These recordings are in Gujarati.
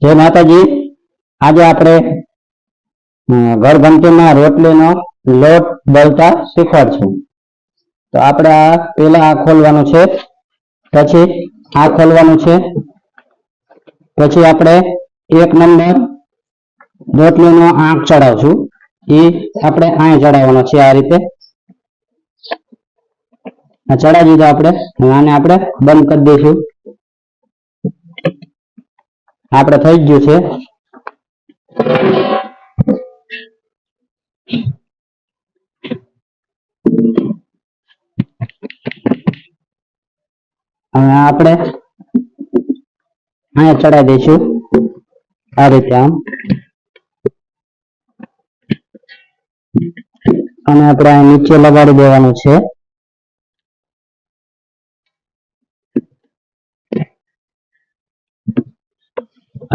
જય માતાજી। આજે આપણે ઘરઘંટીમાં રોટલીનો લોટ દળતા શીખવાડશું। તો આપણે આ પહેલા આ ખોલવાનું છે, પછી આ ખોલવાનું છે, પછી આપણે 1 નંબર રોટલીનો આંક ચડાવશું। એ આપણે અહીં ચડાવવાનો છે। આ રીતે આ ચડાવી દીધો આપણે। આને આપણે બંધ કરી દઈશું। આપણે થઈ ગયું છે। હવે આપણે અહીંયા ચડાવી દઈશું આ રીતે આમ, અને આપણે અહીં નીચે લગાડી દેવાનું છે।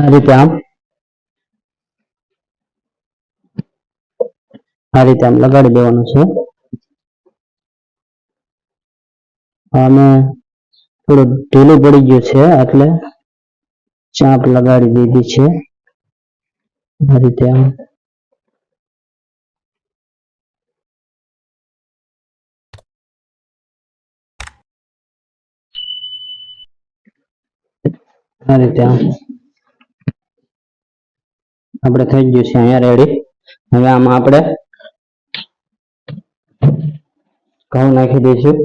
આ રીતે આમ લગાડી દેવાનું છે। અને થોડું ઢીલું પડી ગયું છે એટલે ચાપ લગાડી દીધી છે। આ રીતે આમ આપણે થઈ ગયું છે અહીંયા રેડી। હવે આમાં આપણે ઘઉં નાખી દઈશું।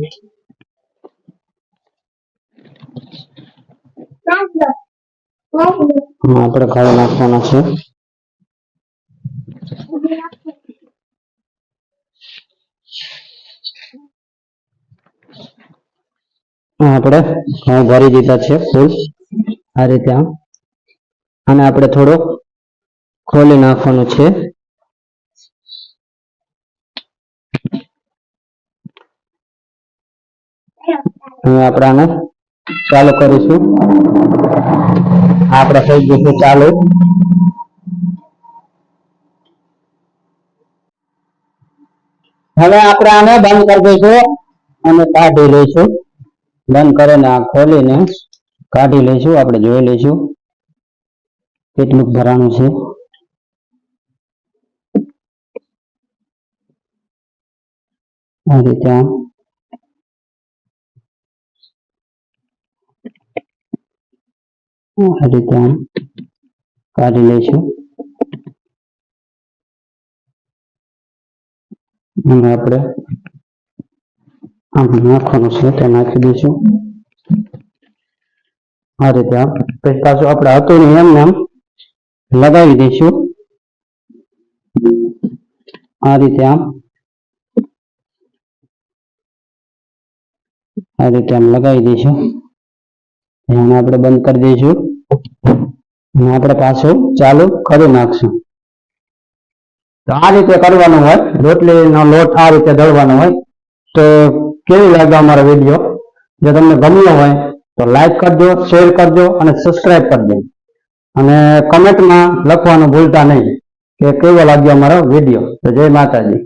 આપણે ઘઉં નાખવાના છે। આપણે ઘઉં ભરી દીધા છે ફૂલ આ રીતે આમ, અને આપણે થોડું ખોલી નાખવાનું છે। હવે આપણે આને ચાલુ કરીશું। આપણે થઈ ગયું છે ચાલુ। હવે આપણે આને બંધ કરી દઈશું અને કાઢી લઈશું। બંધ કરીને આ ખોલીને કાઢી લઈશું। આપણે જોઈ લઈશું કેટલું ભરાણું છે। આ રીતે આમ કાઢી લઈશું। અને આપણે આમ નાખવાનું છે તે નાખી દઈશું આ રીતે આમ। પછી પાછું આપણે હતું ને એમને આમ લગાવી દઈશું આ રીતે આમ લગાવી દઈશું। એને આપણે બંધ કરી દઈશું અને આપણે પાછું ચાલુ કરી નાખશું। તો આ રીતે કરવાનું હોય, રોટલીનો લોટ આ રીતે દળવાનો હોય। તો કેવું લાગ્યો અમારો વિડીયો? જો તમને ગમ્યો હોય તો લાઈક કરજો, શેર કરજો અને સબસ્ક્રાઇબ કરજો, અને કમેન્ટમાં લખવાનું ભૂલતા નહીં કે કેવો લાગ્યો અમારો વિડીયો। તો જય માતાજી।